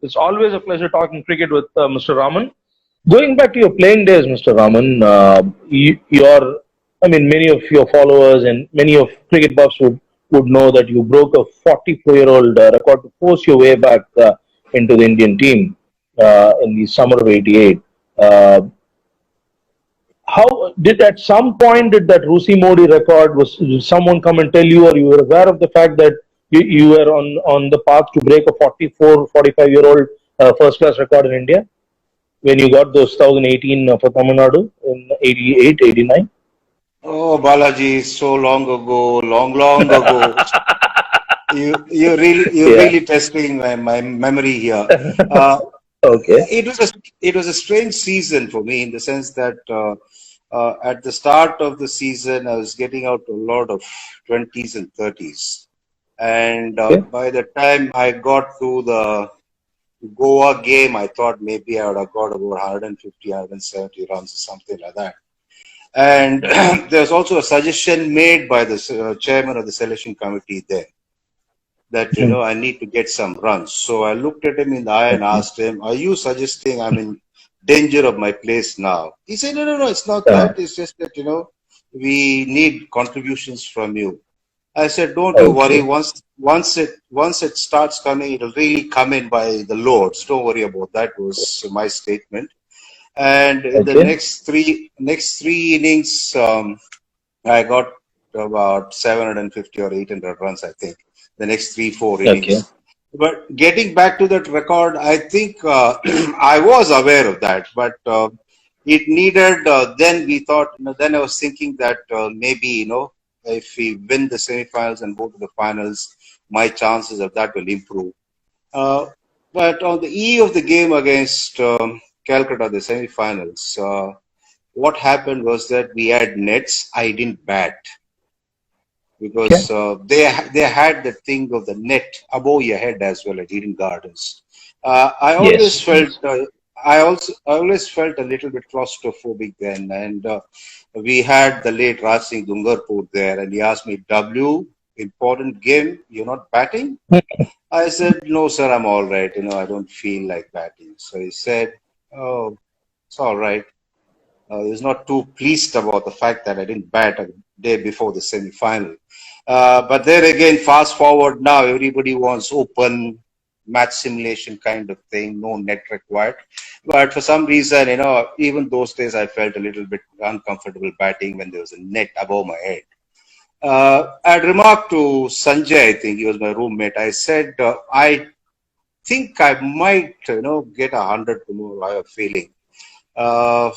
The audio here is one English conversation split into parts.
It's always a pleasure talking cricket with Mr. Raman. Going back to your playing days, Mr. Raman, many of your followers and many of cricket buffs would know that you broke a 44-year-old record to force your way back into the Indian team in the summer of '88. Uh, how did at some point did that Rusi Modi record did someone come and tell you, or you were aware of the fact that you were on the path to break a 45-year-old first class record in India when you got those 2018 for Tamil Nadu in 88, 89? Oh, Balaji, so long ago, long ago. You're Yeah. really testing my memory here. Uh, Okay. it was a strange season for me in the sense that at the start of the season I was getting out a lot of 20s and 30s, and Okay. by the time I got to the Goa game, I thought maybe I would have got about 150, 170 runs or something like that. And there's also a suggestion made by the chairman of the selection committee there that, Hmm. I need to get some runs. So I looked at him in the eye and Okay. asked him, are you suggesting I'm in danger of my place now? He said, no, it's not Uh, that. It's just that, we need contributions from you. I said, don't you worry. okay. Once it starts coming, it'll really come in by the loads. Don't worry about that, was my statement. And in the Okay. next three innings, I got about 750 or 800 runs, I think, the next 3-4 Okay. innings. But getting back to that record, I think I was aware of that, but it needed, then we thought, then I was thinking that maybe, if we win the semifinals and go to the finals, my chances of that will improve. Uh, but on the eve of the game against Calcutta, the semifinals, what happened was that we had nets. I didn't bat Okay. because they had the thing of the net above your head as well at Eden Gardens. I always Yes. felt Yes. I always felt a little bit claustrophobic then, and we had the late Raj Singh Dungarpur there, and he asked me, "W, important game, you're not batting?" I said, "No, sir, I'm all right. I don't feel like batting." So he said, "Oh, it's all right." He was not too pleased about the fact that I didn't bat a day before the semi-final. But there again, fast forward now, everybody wants open match simulation kind of thing, no net required. But for some reason, even those days, I felt a little bit uncomfortable batting when there was a net above my head. I'd remarked to Sanjay, I think he was my roommate. I said, I think I might, get 100 tomorrow. I have a feeling. Uh,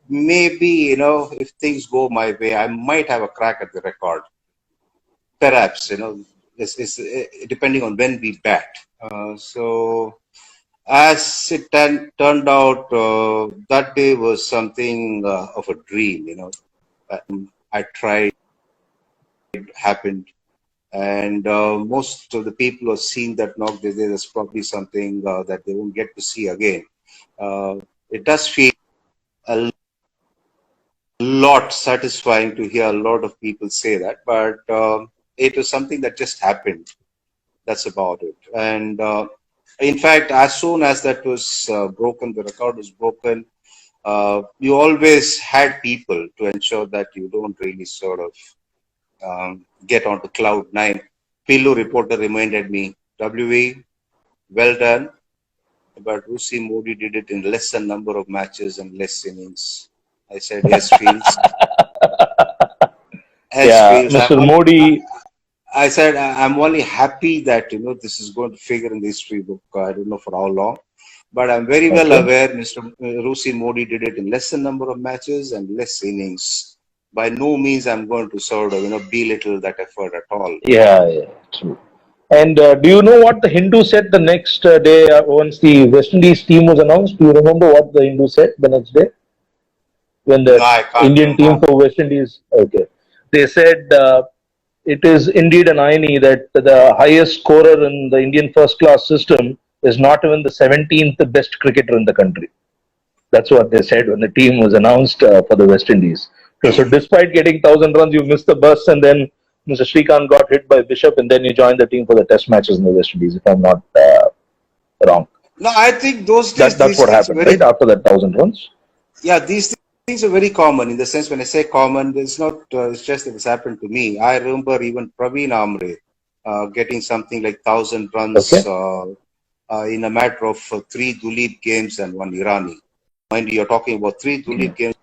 maybe, if things go my way, I might have a crack at the record. Perhaps, it's depending on when we bat. So, as it turned out, that day was something of a dream, I tried, happened. And most of the people who have seen that knock, there's probably something that they won't get to see again. It does feel a lot satisfying to hear a lot of people say that, but it was something that just happened. That's about it. And in fact, as soon as that was broken, the record was broken, you always had people to ensure that you don't really sort of get onto cloud nine. Pillu reporter reminded me, WV, well done, but Rusi Modi did it in less than number of matches and less innings. I said, yes, Fields. Yes, Yeah, Fields. Mr. Modi. I said, I'm only happy that, this is going to figure in the history book. I don't know for how long. But I'm very well Okay. aware Mr. Rusi Modi did it in less than number of matches and less innings. By no means I'm going to sort of, belittle that effort at all. Yeah, yeah, true. And do you know what the Hindu said the next day once the West Indies team was announced? Do you remember what the Hindu said the next day when No, the I can't Indian remember. team for West Indies? Okay, they said it is indeed an irony that the highest scorer in the Indian first class system is not even the 17th best cricketer in the country. That's what they said when the team was announced for the West Indies. So, despite getting 1,000 runs, you missed the bus, and then Mr. Srikanth got hit by Bishop, and then you joined the team for the Test matches in the West Indies, if I'm not wrong. No, I think those days That's these what things happened, right? very, After that 1,000 runs. yeah, these things are very common in the sense when I say common, it's not, it's just that it's happened to me. I remember even Praveen Amre getting something like 1,000 runs Okay. in a matter of three Duleep games and one Irani. Mind you, you're talking about three Duleep games,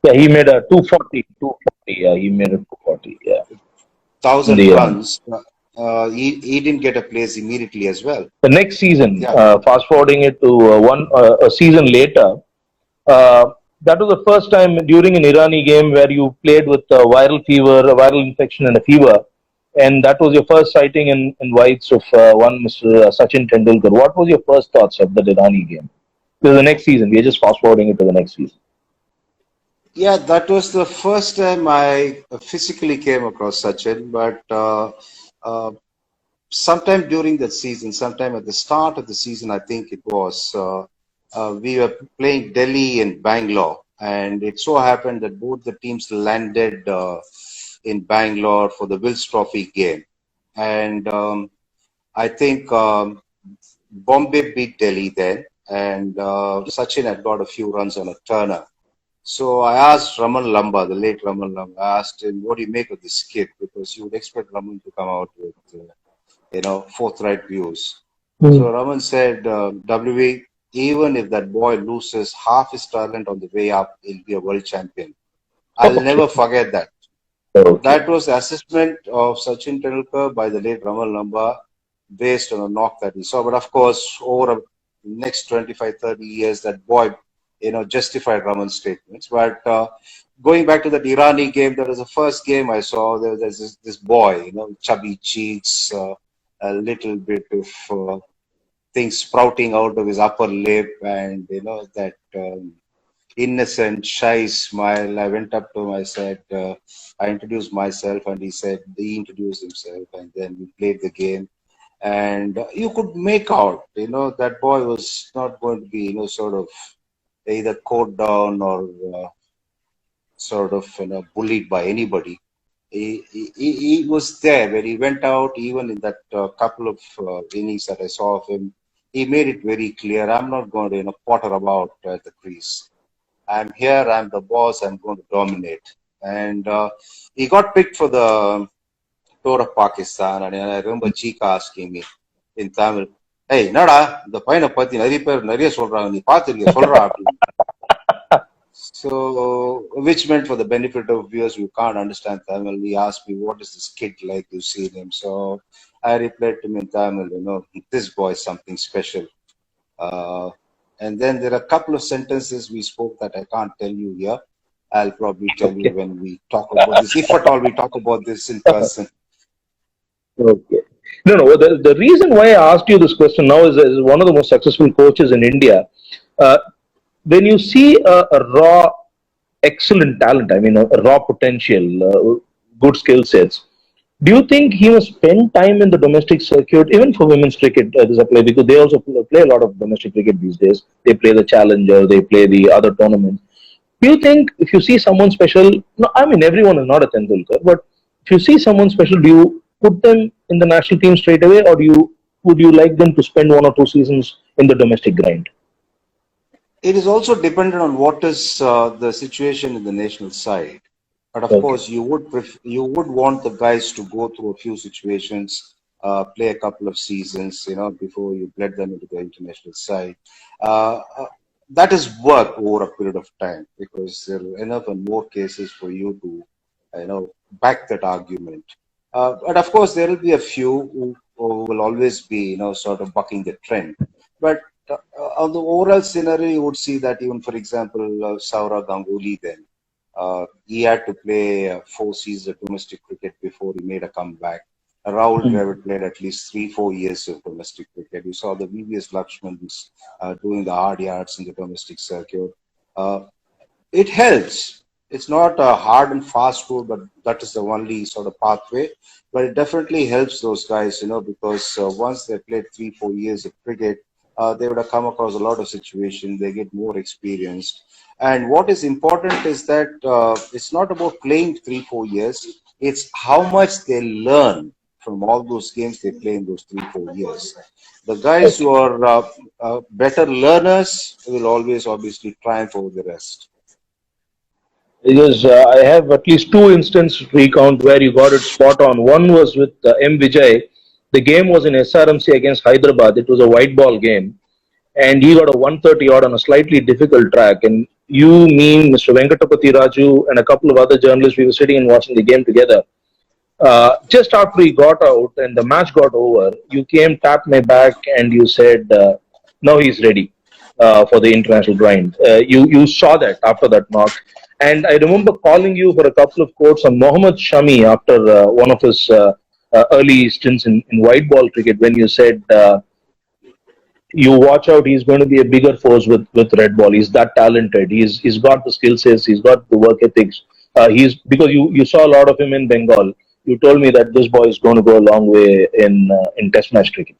Yeah, he made a 240. 240. Yeah, he made a 240. Yeah, in the 1,000 runs. He didn't get a place immediately as well. the next season. Yeah, Fast forwarding it to a season later. Uh, that was the first time during an Irani game where you played with viral fever, a viral infection, and a fever, and that was your first sighting in whites of one Mr. Sachin Tendulkar. What was your first thoughts of that Irani game? To the next season, we are just fast forwarding it to the next season. yeah, that was the first time I physically came across Sachin, but uh, sometime during that season, sometime at the start of the season, I think it was, we were playing Delhi and Bangalore, and it so happened that both the teams landed in Bangalore for the Wills Trophy game. And I think Bombay beat Delhi then, and Sachin had got a few runs on a turner. So I asked Raman Lamba, the late Raman Lamba, I asked him, what do you make of this kid? Because you would expect Raman to come out with, forthright views. Hmm. So Raman said, WV, even if that boy loses half his talent on the way up, he'll be a world champion. I'll Okay. never forget that. Okay. That was the assessment of Sachin Tendulkar by the late Raman Lamba based on a knock that he saw. But of course, over the next 25, 30 years, that boy, justified Raman's statements. But going back to that Irani game, that was the first game I saw. There's this boy, chubby cheeks, a little bit of things sprouting out of his upper lip, and that innocent, shy smile. I went up to him. I said, I introduced myself, and he introduced himself, and then we played the game. And you could make out, that boy was not going to be, sort of either caught down or sort of, bullied by anybody. He was there when he went out, even in that couple of innings that I saw of him. He made it very clear, I'm not going to, potter about the crease. I'm here, I'm the boss, I'm going to dominate. And he got picked for the tour of Pakistan. And I remember Chika asking me in Tamil, hey, nada, இந்த பையனை பத்தி நிறைய பேர் நிறைய சொல்றாங்க நீ பாத்திருக்கிய சொல்றா அப்படின்னு. So, which meant for the benefit of viewers who can't understand Tamil, he asked me, what is this kid like you see him? So I replied to him in Tamil, this boy is something special. Uh, and then there are a couple of sentences we spoke that I can't tell you here. I'll probably tell you Okay. when we talk about this, if at all we talk about this in person. Okay. No, no. The reason why I asked you this question now is one of the most successful coaches in India. Uh, when you see a raw, excellent talent, I mean, a raw potential, good skill sets, do you think he must spend time in the domestic circuit, even for women's cricket? There's a play because they also play a lot of domestic cricket these days. They play the Challenger, they play the other tournaments. Do you think if you see someone special, no, I mean everyone is not a Tendulkar, but if you see someone special, do you put them in the national team straight away, or would you like them to spend 1 or 2 seasons in the domestic grind? It is also dependent on what is the situation in the national side. But of Okay. course, you would want the guys to go through a few situations, play a couple of seasons, before you bled them into the international side. That is work over a period of time because there are enough and more cases for you to, back that argument. But of course, there will be a few who will always be, sort of bucking the trend. But on the overall scenario, you would see that even, for example, Saurav Ganguly then. He had to play 4 seasons of domestic cricket before he made a comeback. Rahul Hmm. Dravid played at least 3, 4 years of domestic cricket. You saw the VVS Lakshmans doing the hard yards in the domestic circuit. Uh, it helps. It's not a hard and fast rule, but that is the only sort of pathway. But it definitely helps those guys, because once they played 3, 4 years of cricket, they would have come across a lot of situations. They get more experienced. And what is important is that it's not about playing 3, 4 years. It's how much they learn from all those games they play in those 3 4 years. The guys Okay. who are better learners will always obviously triumph over the rest. Because I have at least two instances to recount where you got it spot on. One was with M. Vijay. The game was in SRMC against Hyderabad. It was a white ball game, and he got a 130 odd on a slightly difficult track. And you, me, Mr. Venkatapati Raju, and a couple of other journalists, we were sitting and watching the game together. Just after he got out and the match got over, you came, tapped my back, and you said, "Now he's ready for the international grind." You saw that after that knock, and I remember calling you for a couple of quotes on Mohammad Shami after one of his early stints in white ball cricket when you said. You watch out, he's going to be a bigger force with red ball. He's that talented. He's got the skill sets, he's got the work ethics. He's because you saw a lot of him in Bengal. You told me that this boy is going to go a long way in test match cricket.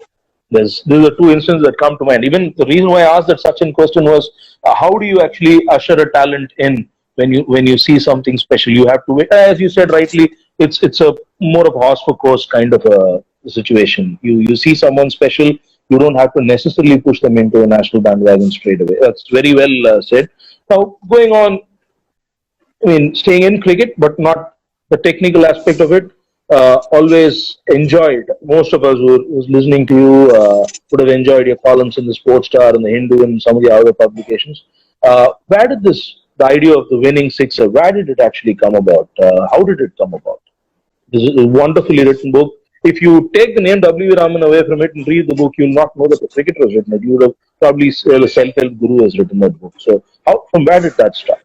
These are two instances that come to mind. Even the reason why I asked that Sachin question was, how do you actually usher a talent in when you see something special? You have to wait. As you said rightly, it's a more of a horse for course kind of a situation. You see someone special, you don't have to necessarily push them into a national bandwagon straight away. That's very well said. Now, going on, I mean, staying in cricket, but not the technical aspect of it. Always enjoyed. Most of us who was listening to you would have enjoyed your columns in the Sports Star and the Hindu and some of the other publications. Where did the idea of the winning sixer? Where did it actually come about? How did it come about? This is a wonderfully written book. If you take the name WV Raman away from it and read the book, you'll not know that the cricketer has written it. You would have probably a self-help guru has written that book. So, from where did that start?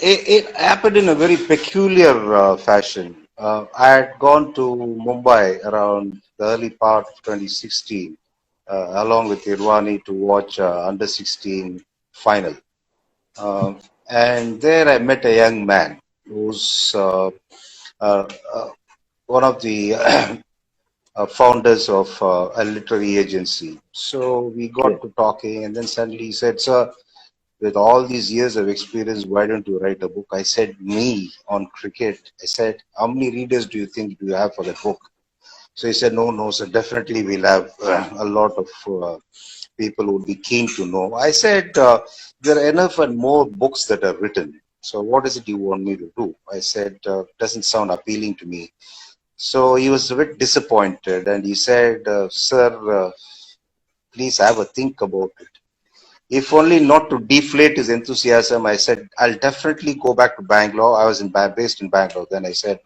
It happened in a very peculiar fashion. I had gone to Mumbai around the early part of 2016, along with Irwani to watch under 16 final. And there I met a young man who's uh, uh, one of the founders of a literary agency. So we got Okay. to talking, and then suddenly he said, "Sir, with all these years of experience, why don't you write a book?" I said, "Me on cricket." I said, "How many readers do you think do you have for that book?" So he said, "No, no, so definitely we'll have a lot of people who would be keen to know." I said, "There are enough and more books that are written. So what is it you want me to do?" I said, "Doesn't sound appealing to me." So he was a bit disappointed, and he said, "Sir, please have a think about it." If only not to deflate his enthusiasm, I said, "I'll definitely go back to Bangalore." I was based in Bangalore. Then I said,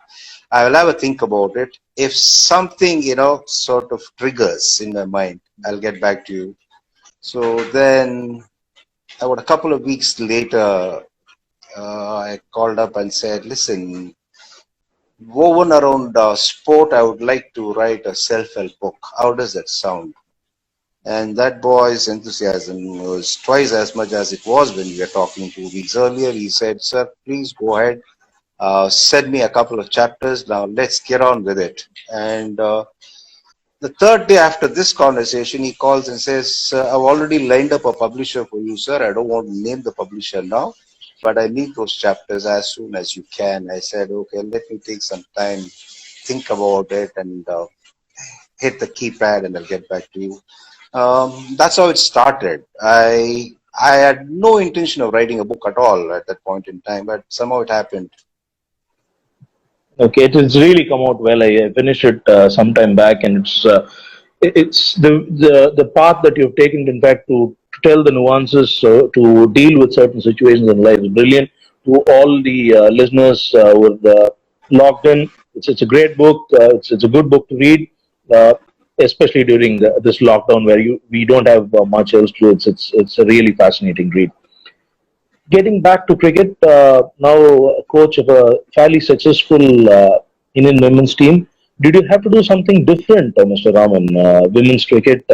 "I will have a think about it. If something, sort of triggers in my mind, I'll get back to you." So then, about a couple of weeks later, I called up and said, "Listen, woven around sport, I would like to write a self-help book. How does that sound?" And that boy's enthusiasm was twice as much as it was when we were talking 2 weeks earlier. He said, "Sir, please go ahead, send me a couple of chapters. Now let's get on with it." And the third day after this conversation, he calls and says, "I've already lined up a publisher for you, sir. I don't want to name the publisher now, but I need those chapters as soon as you can." I said, "Okay, let me take some time, think about it, and hit the keypad, and I'll get back to you." That's how it started. I had no intention of writing a book at all at that point in time, but somehow it happened. Okay, it has really come out well. I finished it some time back, and it's the path that you've taken, in fact, to tell the nuances, to deal with certain situations in life is brilliant. To all the listeners who are logged in, it's a great book. It's a good book to read, uh, especially during this lockdown where we don't have much else to do. It's a really fascinating read. Getting back to cricket, now a coach of a fairly successful Indian women's team. Did you have to do something different, Mr. Raman? Women's cricket,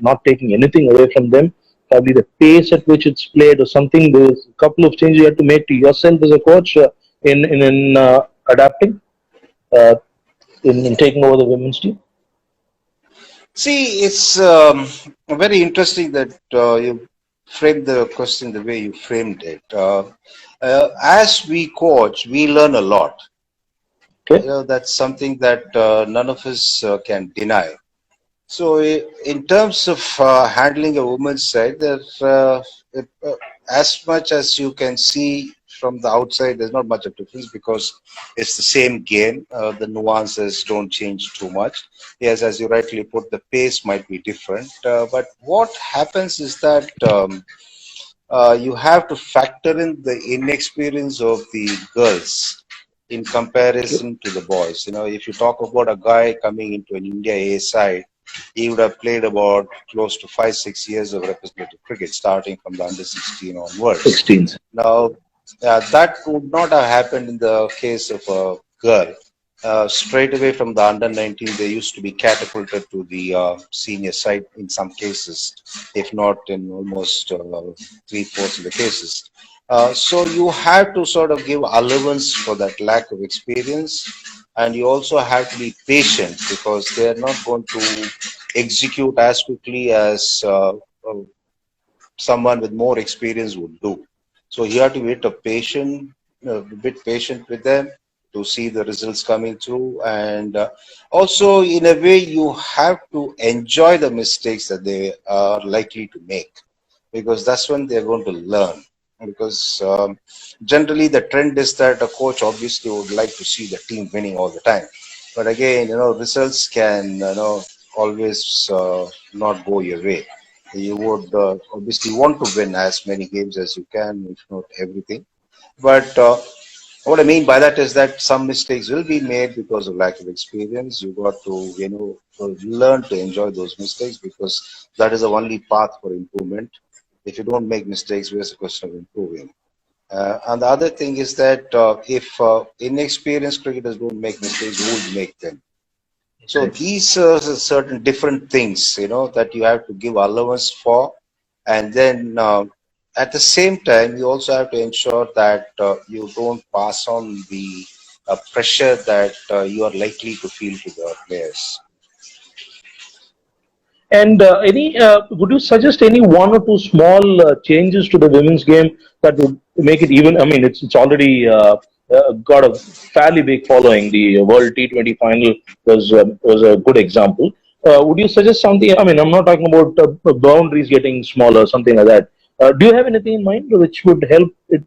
not taking anything away from them, probably the pace at which it's played or something. There's a couple of changes you had to make to yourself as a coach in adapting, uh, in taking over the women's team. See, it's very interesting that you framed the question the way you framed it. As we coach, we learn a lot. Okay. That's something that none of us can deny. So, in terms of handling a woman's side, as much as you can see from the outside, there's not much of difference because it's the same game. The nuances don't change too much. Yes, as you rightly put, the pace might be different. But what happens is that you have to factor in the inexperience of the girls in Okay. comparison to the boys. If you talk about a guy coming into an India A side, he would have played about close to 5, 6 years of representative cricket, starting from the under 16 onwards. 16s. Now, that would not have happened in the case of a girl. Straight away from the under 19, they used to be catapulted to the senior side in some cases, if not in almost three-fourths of the cases. So you have to sort of give allowance for that lack of experience, and you also have to be patient because they are not going to execute as quickly as someone with more experience would do. So you have to be a bit patient with them to see the results coming through, and also in a way you have to enjoy the mistakes that they are likely to make because that's when they're going to learn. Because generally the trend is that a coach obviously would like to see the team winning all the time, but again, results can always not go your way. You would obviously want to win as many games as you can, if not everything. But what I mean by that is that some mistakes will be made because of lack of experience. You got to, learn to enjoy those mistakes because that is the only path for improvement. If you don't make mistakes, where's the question of improving? And the other thing is that if inexperienced cricketers don't make mistakes, who will make them? So Exactly. these are certain different things, that you have to give allowance for, and then at the same time, you also have to ensure that you don't pass on the pressure that you are likely to feel to the players. And would you suggest any one or two small changes to the women's game that would make it even? I mean, it's already got a fairly big following. The World T20 final was a good example. Would you suggest something? I mean, I'm not talking about boundaries getting smaller, something like that. Do you have anything in mind which would help it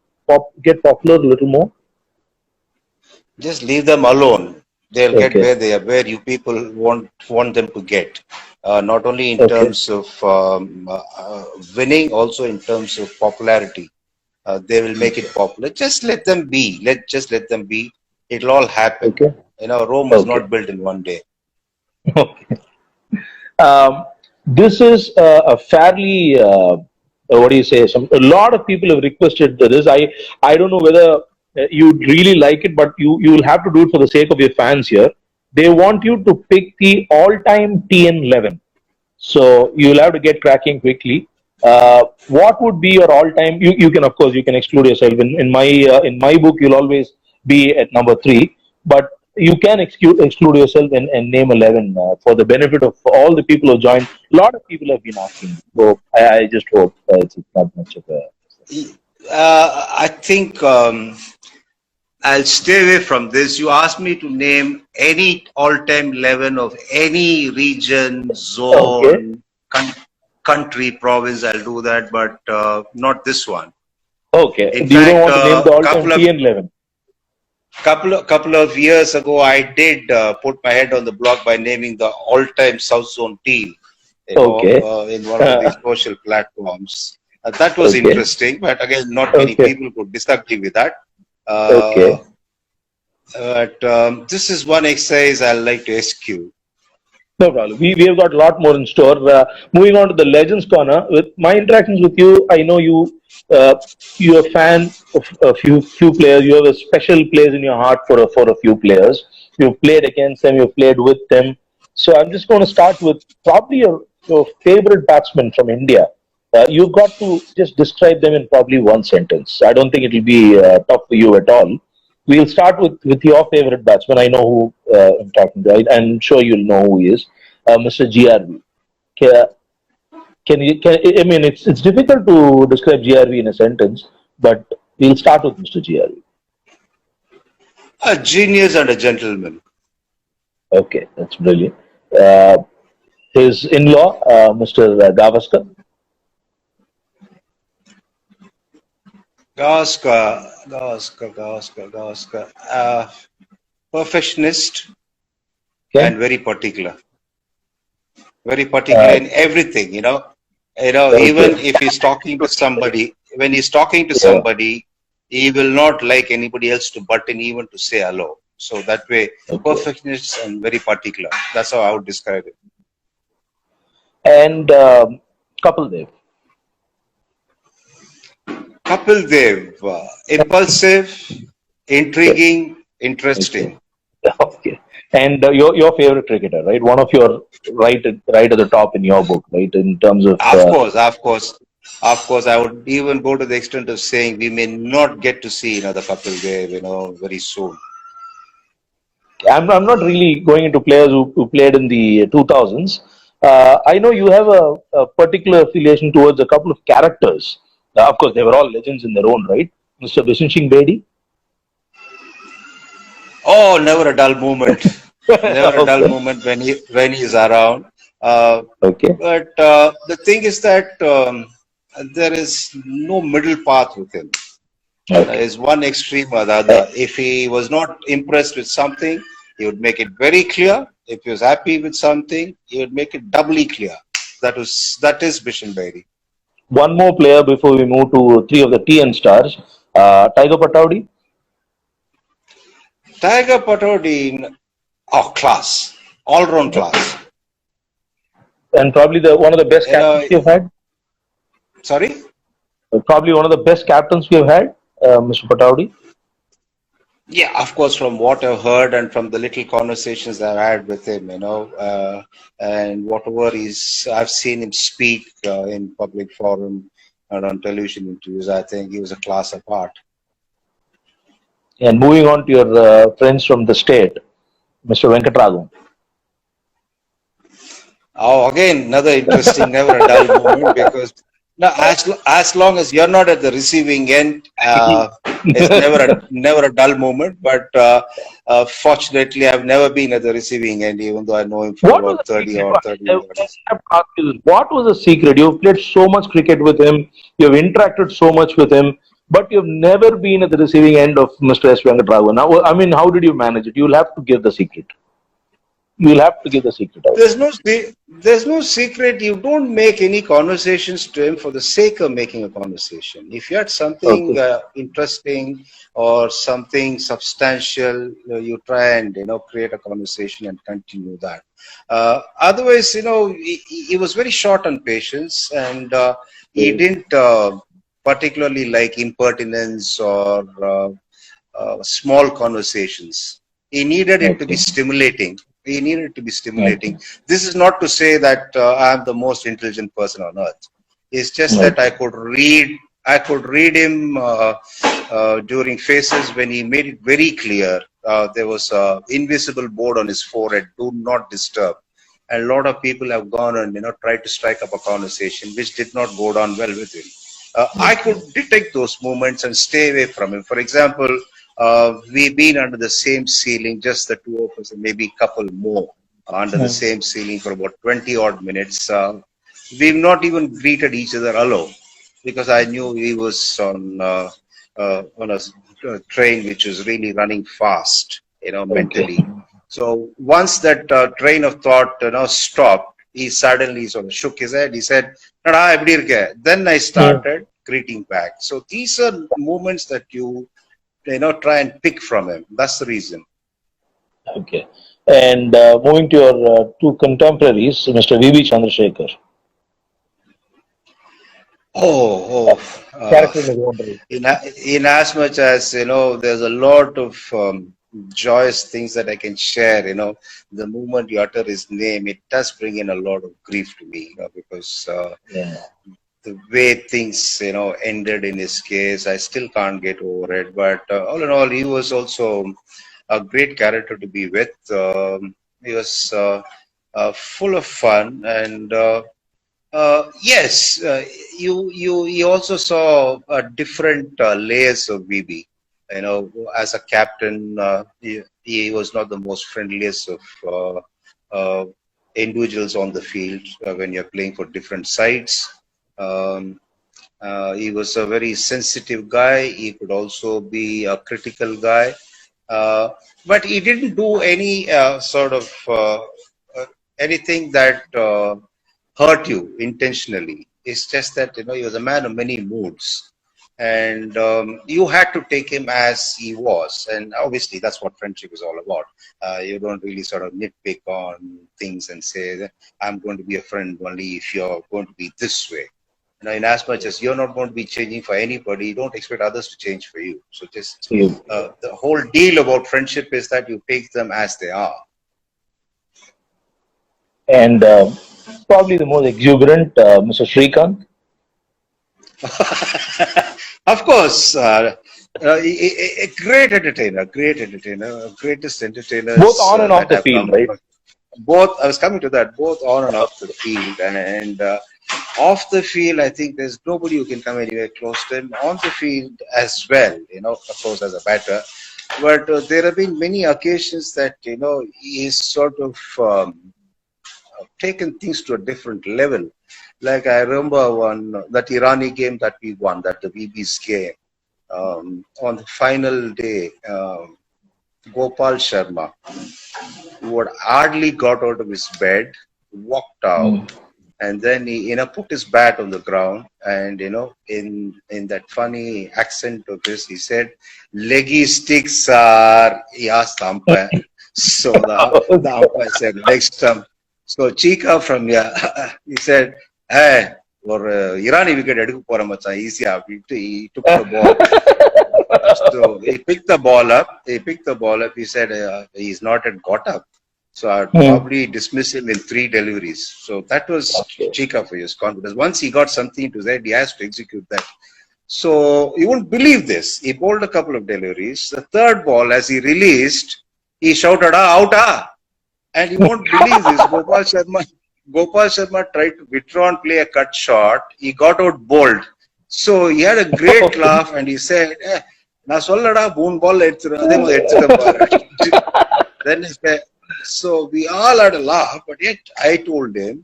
get popular a little more? Just leave them alone. They'll get Okay. where you people want them to get. Not only in Okay. terms of winning, also in terms of popularity. They will make Okay. it popular. Just let them be. Let them be. It'll all happen. Okay. Rome was Okay. not built in one day. Okay. Um, this is a fairly what do you say? A lot of people have requested this. I don't know whether you'd really like it, but you will have to do it for the sake of your fans here. They want you to pick the all-time TN11. So you'll have to get cracking quickly. What would be your all-time? You can, of course, you can exclude yourself. In my book, you'll always be at number three, but you can exclude yourself and name 11 for the benefit of all the people who joined. A lot of people have been asking, so I just hope it's not much of a. I think I'll stay away from this. You asked me to name any all-time 11 of any region, Okay, zone, country, province. I'll do that, but not this one. okay. In You don't fact, want to name the all-time TN11. couple of years ago, I did put my head on the block by naming the all-time South Zone team. Okay, In one of these social platforms. That was okay, interesting, but again, not many okay, people could disagree with that. Uh, okay. but this is one exercise I like to execute. No problem. We have got a lot more in store. Moving on to the Legends Corner. With my interactions with you, I know you're a fan of a few players. You have a special place in your heart for a few players. You've played against them. You've played with them. So I'm just going to start with probably your favorite batsman from India. You've got to just describe them in probably one sentence. I don't think it will be tough for you at all. We'll start with your favorite batsman. I know who I'm talking to. I'm sure you'll know who he is, Mr. GRV. Can, I mean, it's difficult to describe GRV in a sentence, but we'll start with Mr. GRV. A genius and a gentleman. Okay, that's brilliant. Uh, his in-law, Mr. Gavaskar. Gavaskar. Perfectionist Okay. and very particular. Very particular Uh, in everything, even okay. if he's talking to somebody, when he's talking to Yeah. somebody, he will not like anybody else to butt in, even to say hello. So that way, Okay. perfectionist and very particular. That's how I would describe it. And Kapil Dev. Kapil Dev, impulsive, Okay. intriguing, Okay. interesting. Okay. And your favorite cricketer, right? One of your right at the top in your book, right? In terms of Of course, of course, of course. I would even go to the extent of saying we may not get to see another Kapil Dev, very soon. I'm not really going into players who played in the 2000s. I know you have a particular affiliation towards a couple of characters. Of course, they were all legends in their own right. Mr. Bishan Singh Bedi. Oh, never a dull moment. Never a dull Okay. moment when he's around. Uh, Okay. but the thing is that there is no middle path with him. There Okay. is one extreme or the Uh, other. If he was not impressed with something, he would make it very clear. If he was happy with something, he would make it doubly clear. That is Bishan Bairi. One more player before we move to three of the TN stars. Tiger Pataudi, Tiger Pataudi, oh, class, all round class. and probably the one of the best You know, captains we have had. sorry. Probably one of the best captains we have had, Mr. Pataudi. Yeah, of course, from what I've heard and from the little conversations that I had with him, and whatever I've seen him speak in public forum and on television interviews, I think he was a class apart. And moving on to your friends from the state, Mr. Venkatragu. Oh, again, another interesting, never a dull moment because now, as long as you're not at the receiving end, it's never a dull moment. But fortunately, I've never been at the receiving end, even though I know him for What was about the 30 secret? or 30 I years. have to ask you this. What was the secret? You've played so much cricket with him, you've interacted so much with him, but you've never been at the receiving end of Mr. S. Venkatragu. Now, I mean, how did you manage it? You'll have to give the secret. You'll have to give the secret out. There's no secret. You don't make any conversations to him for the sake of making a conversation. If you had something Okay. interesting or something substantial, you try and create a conversation and continue that. Otherwise, he was very short on patience, and he didn't particularly like impertinence or small conversations. He needed it to be Okay. stimulating. He needed to be stimulating. Okay. This is not to say that I am the most intelligent person on earth. It's just that Okay. I could read him during phases when he made it very clear. There was a invisible board on his forehead, "Do not disturb." And a lot of people have gone and tried to strike up a conversation, which did not go down well with him. I could Okay. detect those moments and stay away from him. For example, we've been under the same ceiling, just the two of us, and maybe a couple more under the Mm. same ceiling for about 20 odd minutes. We've not even greeted each other hello because I knew he was on a train which was really running fast, Okay. mentally. So once that train of thought, stopped, he suddenly sort of shook his head. He said, "Nada, eppadi irukka?" Then I Mm. started greeting back. So these are moments that you try and pick from him. That's the reason. Okay. And moving to your two contemporaries, Mr. VB Chandrasekhar. Oh, Character in his own right. in as much as there's a lot of joyous things that I can share. The moment you utter his name, it does bring in a lot of grief to me, because Yeah. the way things ended in his case, I still can't get over it. But all in all, he was also a great character to be with. He was full of fun, and yes, you also saw different layers of VB. as a captain, he was not the most friendliest of uh, individuals on the field when you're playing for different sides. Um, he was a very sensitive guy. He could also be a critical guy. Uh, but he didn't do any uh, anything that hurt you intentionally. It's just that he was a man of many moods, and you had to take him as he was. And obviously, that's what friendship is all about. You don't really sort of nitpick on things and say that I'm going to be a friend only if you're going to be this way. In as much as you're not going to be changing for anybody, you don't expect others to change for you. So just the whole deal about friendship is that you take them as they are. And probably the most exuberant, Mr. Srikanth. Of course, a great entertainer, greatest Both entertainers on and off that the have field, come right? across. Both, I was coming to that, both on and off the field, and off the field, I think there's nobody who can come anywhere close to him. On the field as well, of course, as a batter. But there have been many occasions that he's sort of taken things to a different level. Like I remember that Irani game that we won, that the WB's game. On the final day, Gopal Sharma, who had hardly got out of his bed, walked out, and then he put his bat on the ground, and in that funny accent of his, he said, "Leggy sticks are," he asked the umpire. So the umpire said, "Next stump." So Chika from here, he said, "Hey, for Irani wicket, easy." He took the ball. So he picked the ball up. He said he's not yet got up. So I'd probably dismiss him in 3 deliveries. So that was Chika for his confidence. Once he got something to that, he has to execute that. So you won't believe this. He bowled a couple of deliveries. The third ball, as he released, he shouted, out, ah. And you won't believe this. Gopal Sharma tried to withdraw and play a cut shot. He got out bowled. So he had a great laugh and he said, நான் சொல்லடா 3 ball எடுத்துரும் அதே மாதிரி எடுத்துட்டேன் பாரு. Then he said, so we all had a laugh, but yet I told him,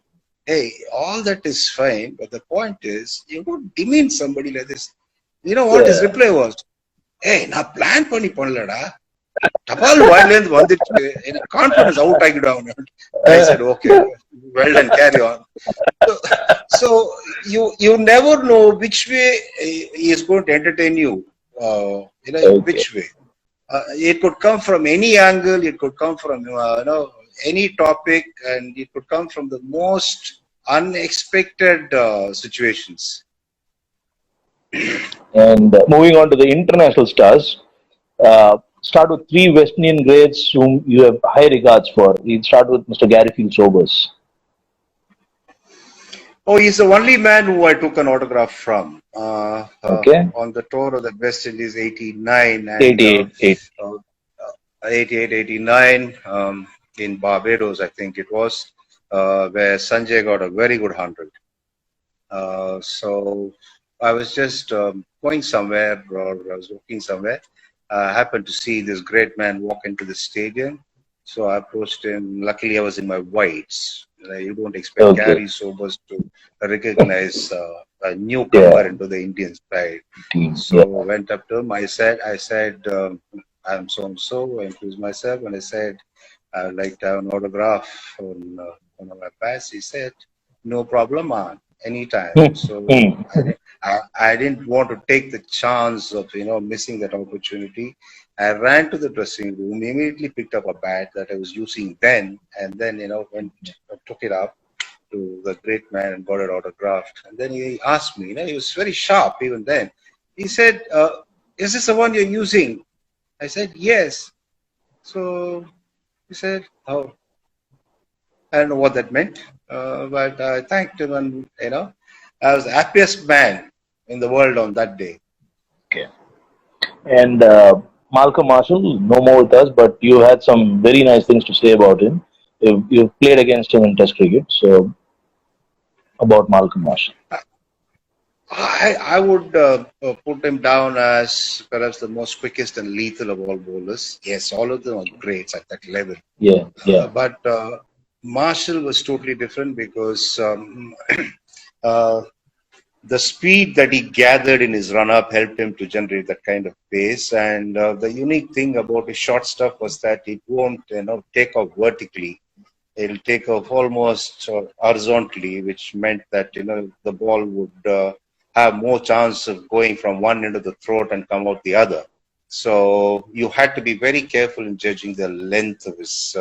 hey, all that is fine, but the point is, you don't demean somebody like this. You know what his reply was? Hey, நான் plan பண்ணி பண்ணலடா. தபால் வாயிலேருந்து வந்துச்சு. Confidence out ஆகிடும். I said, okay, well done, carry on. So you never know which way he is going to entertain you. Which way. It could come from any angle, it could come from any topic, and it could come from the most unexpected situations. And moving on to the international stars, start with 3 West Indian greats whom you have high regards for. We'll start with Mr. Garfield Sobers. Oh, he's the only man who I took an autograph from on the tour of the West Indies 89 and 88, 89 in Barbados, I think it was, where Sanjay got a very good 100. So I was just going somewhere or I was walking somewhere. I happened to see this great man walk into the stadium. So I approached him. Luckily, I was in my whites. You don't expect Gary Sobers to recognize a newcomer into the Indian side. So I went up to him. I said, I'm so and so. I introduced myself and I said, I'd like to have an autograph on one of my pads. He said, no problem, man. Anytime. So I didn't want to take the chance of missing that opportunity. I ran to the dressing room, immediately picked up a bat that I was using then, and then went took it up to the great man and got it autographed. And then he asked me, he was very sharp even then. He said, "Is this the one you're using?" I said, "Yes." So he said, "Oh." I don't know what that meant, but I thanked him, and I was the happiest man in the world on that day. Okay. And Malcolm Marshall, no more with us, but you had some very nice things to say about him. You've played against him in Test cricket, so about Malcolm Marshall. I would put him down as perhaps the most quickest and lethal of all bowlers. Yes, all of them are greats at that level. Yeah, yeah, But Marshall was totally different because uh, the speed that he gathered in his run up helped him to generate that kind of pace. And the unique thing about his short stuff was that it won't, take off vertically. It'll take off almost horizontally, which meant that the ball would have more chance of going from one end of the throat and come out the other. So you had to be very careful in judging the length of his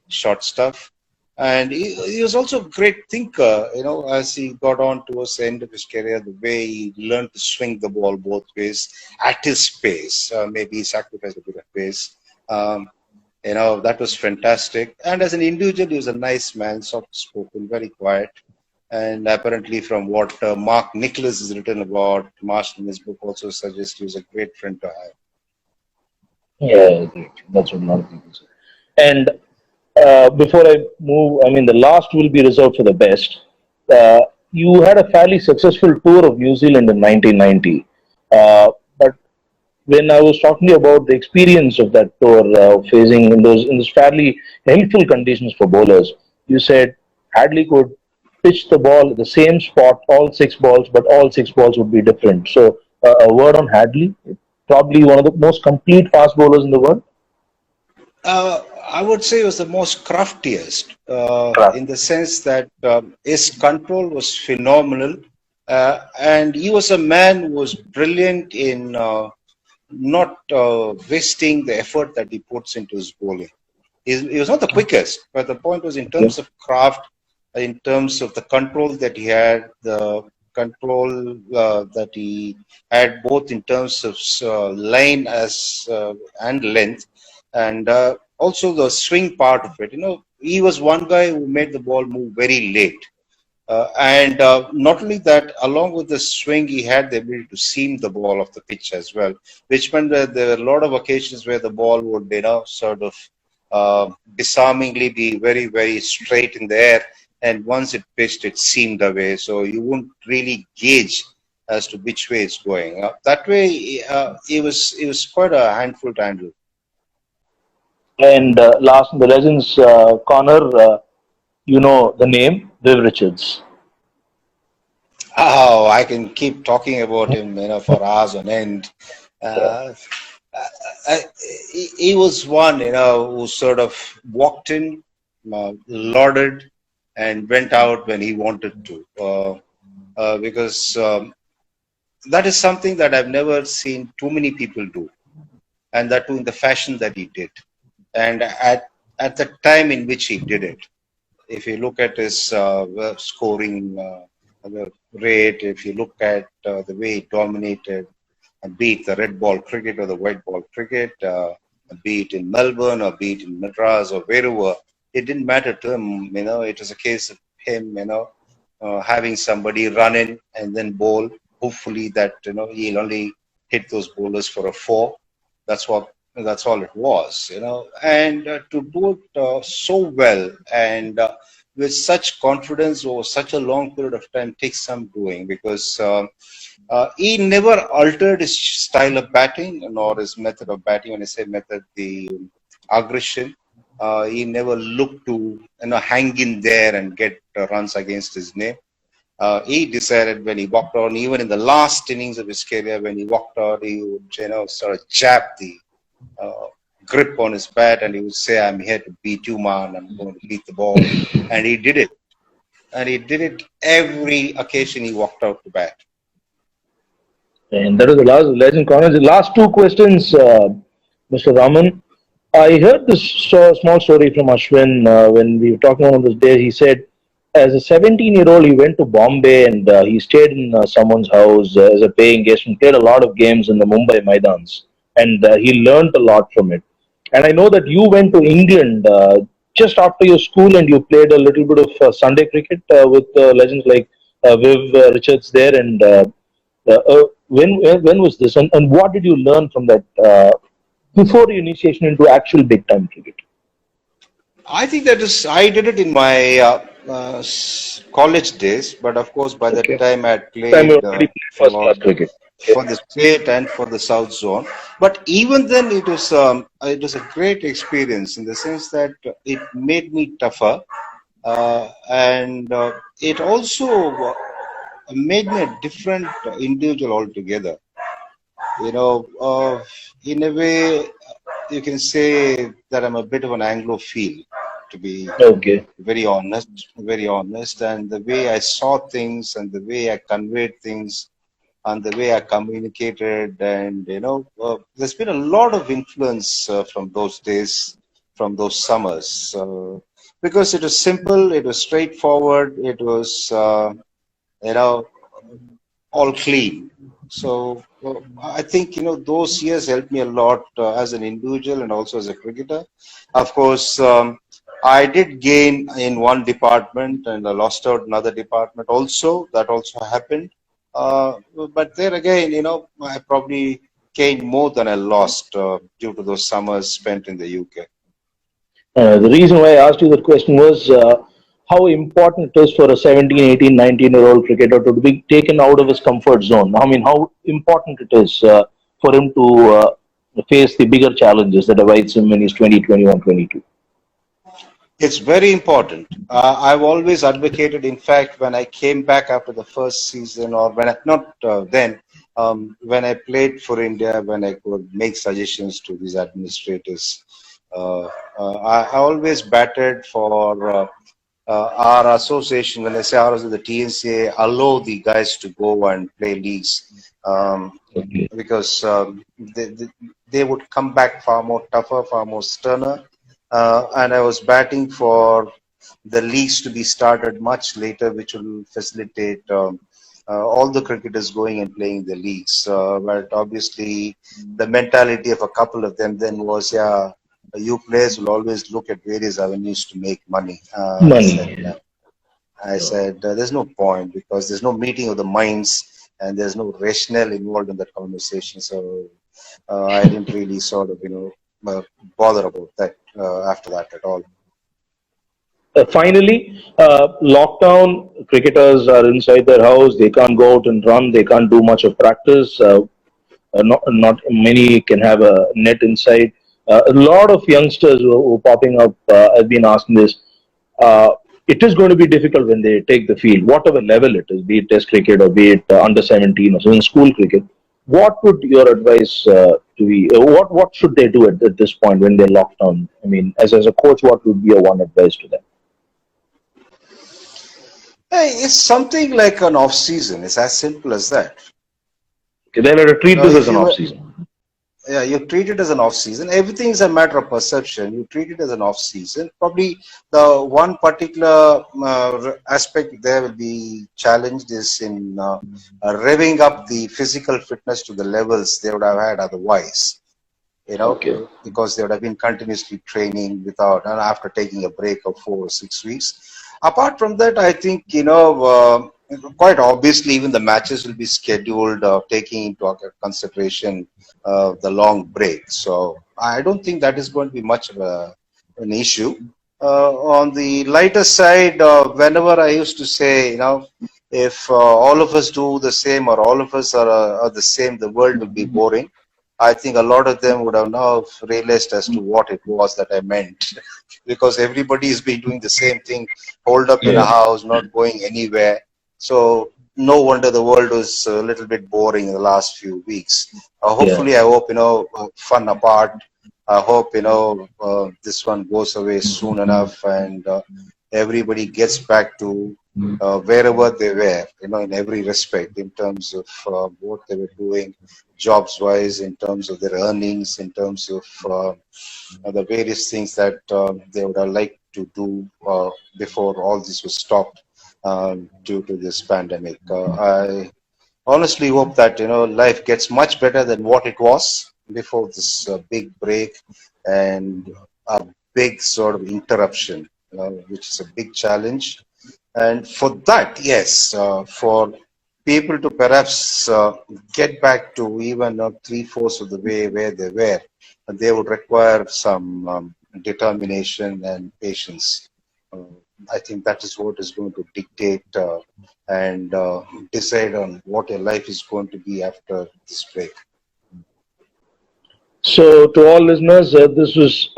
short stuff. And he was also a great thinker, as he got on towards the end of his career, the way he learned to swing the ball both ways at his pace. Maybe he sacrificed a bit of pace. That was fantastic. And as an individual, he was a nice man, soft spoken, very quiet. And apparently, from what Mark Nicholas has written about Marshall in his book, also suggests he was a great friend to have. yeah. Great. That's what a lot of people say. And before I move, I mean, the last will be reserved for the best. You had a fairly successful tour of New Zealand in 1990. But when I was talking to you about the experience of that tour, facing in those fairly helpful conditions for bowlers, you said Hadley could pitch the ball at the same spot, all six balls, but all six balls would be different. So, a word on Hadley, probably one of the most complete fast bowlers in the world. I would say he was the most craftiest Correct. in the sense that his control was phenomenal. And he was a man who was brilliant in not wasting the effort that he puts into his bowling. He was not the quickest, but the point was in Yeah. terms of craft, in terms of the control that he had, the control that he had both in terms of line as and length, and also the swing part of it. He was one guy who made the ball move very late. And not only that, along with the swing, he had the ability to seam the ball off the pitch as well, which meant that there were a lot of occasions where the ball would, sort of disarmingly be very, very straight in the air. And once it pitched, it seamed away. So you wouldn't really gauge as to which way it's going. That way, it was quite a handful to handle. And last in the Legends corner, you know the name, Viv Richards. Oh, I can keep talking about him, for hours on end. Yeah. Uh, he was one, who sort of walked in, lauded, and went out when he wanted to. Because that is something that I've never seen too many people do, and that too in the fashion that he did, and at the time in which he did it. If you look at his scoring rate, if you look at the way he dominated, be it the red ball cricket or the white ball cricket, be it in Melbourne or be it in Madras or wherever, it didn't matter to him. It was a case of him, having somebody run in and then bowl. Hopefully that he'll only hit those bowlers for a four. That's all it was. And to do it so well and with such confidence over such a long period of time takes some doing because. He never altered his style of batting nor his method of batting. When I say method, the aggression. He never looked to hang in there and get runs against his name. He decided when he walked out, even in the last innings of his career, when he walked out, he would sort of jab the uh, grip on his bat and he would say, "I'm here to beat you, man. I'm going to beat the ball," and he did it. And he did it every occasion he walked out to bat. And that was the last Legend corner. The last two questions, Mr. Raman. I heard this small story from Ashwin when we were talking on this day. He said, as a 17-year-old, he went to Bombay and he stayed in someone's house as a paying guest and played a lot of games in the Mumbai Maidans. And he learned a lot from it. And I know that you went to England just after your school and you played a little bit of Sunday cricket with legends like Viv Richards there. And when was this? And what did you learn from that before your initiation into actual big time cricket? I think that is. I did it in my college days, but of course, by that Okay. time I had Time you played already played first for class cricket. Okay. for the state and for the South Zone. But even then, it was a great experience in the sense that it made me tougher, and it also made me a different individual altogether. You know, in a way, you can say that I'm a bit of an Anglophile, to be Okay. very honest, and the way I saw things and the way I conveyed things and the way I communicated, and there's been a lot of influence from those days, from those summers, because it was simple, it was straightforward, it was you know all clean. So I think those years helped me a lot as an individual and also as a cricketer. Of course, I did gain in one department and I lost out another department. Also, that also happened. Uh, but there again, I probably gained more than I lost due to those summers spent in the UK. The reason why I asked you that question was how important it is for a 17, 18, 19-year-old cricketer to be taken out of his comfort zone. I mean, how important it is for him to face the bigger challenges that awaits him when he's 20, 21, 22. It's very important. I've always advocated, in fact, when I came back after the first season, or when I, not then, when I played for India, when I could make suggestions to these administrators, uh, I always batted for our association. When I say ours, the TNCA allow the guys to go and play leagues, Okay. because they would come back far more tougher, far more sterner. And I was batting for the leagues to be started much later, which will facilitate all the cricketers going and playing the leagues. But obviously, the mentality of a couple of them then was, yeah, you players will always look at various avenues to make money. Money. I said, there's no point because there's no meeting of the minds and there's no rationale involved in that conversation. So I didn't really sort of, bother about that after that at all. Finally, lockdown, cricketers are inside their house. They can't go out and run. They can't do much of practice. Not many can have a net inside. A lot of youngsters who are popping up have been asking this. Uh, it is going to be difficult when they take the field, whatever level it is, be it Test cricket or be it under 17 or even school cricket. What would your advice to be? What should they do at this point when they're locked down? I mean, as a coach, what would be your one advice to them? Hey, it's something like an off season. It's as simple as that. Okay, then treat this as If an you off season. Yeah, you treat it as an off season. Everything is a matter of perception. You treat it as an off season. Probably the one particular aspect there will be challenged is in revving up the physical fitness to the levels they would have had otherwise. Okay. Because they would have been continuously training without, and after taking a break of 4 or 6 weeks. Apart from that, I think, quite obviously, even the matches will be scheduled, taking into consideration the long break. So I don't think that is going to be much of an issue. On the lighter side, whenever I used to say, if all of us do the same or all of us are the same, the world will be boring. I think a lot of them would have now realized as to what it was that I meant, because everybody has been doing the same thing, holed up in a Yeah. house, not going anywhere. So no wonder the world was a little bit boring in the last few weeks. Yeah. Hopefully, I hope fun apart. I hope this one goes away soon enough, and everybody gets back to wherever they were, in every respect, in terms of what they were doing, jobs wise, in terms of their earnings, in terms of the various things that they would have liked to do before all this was stopped due to this pandemic. I honestly hope that life gets much better than what it was before this big break and a big sort of interruption, which is a big challenge. And for that, yes, for people to perhaps get back to even three-fourths of the way where they were, they would require some determination and patience. Uh, I think that is what is going to dictate and decide on what your life is going to be after this break. So, to all listeners, this was,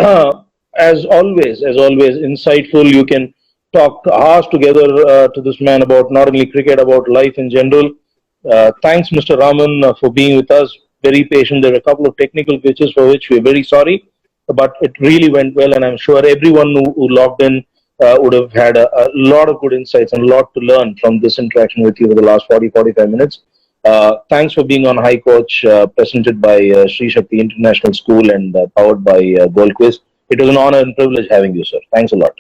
as always, insightful. You can talk hours together to this man about not only cricket, about life in general. Thanks, Mr. Raman, for being with us. Very patient. There were a couple of technical glitches for which we're very sorry, but it really went well, and I'm sure everyone who logged in would have had a lot of good insights and a lot to learn from this interaction with you for the last 45 minutes. Thanks for being on High Coach, presented by Sri Shakti International School and powered by Gold Quiz. It was an honor and privilege having you, sir. Thanks a lot.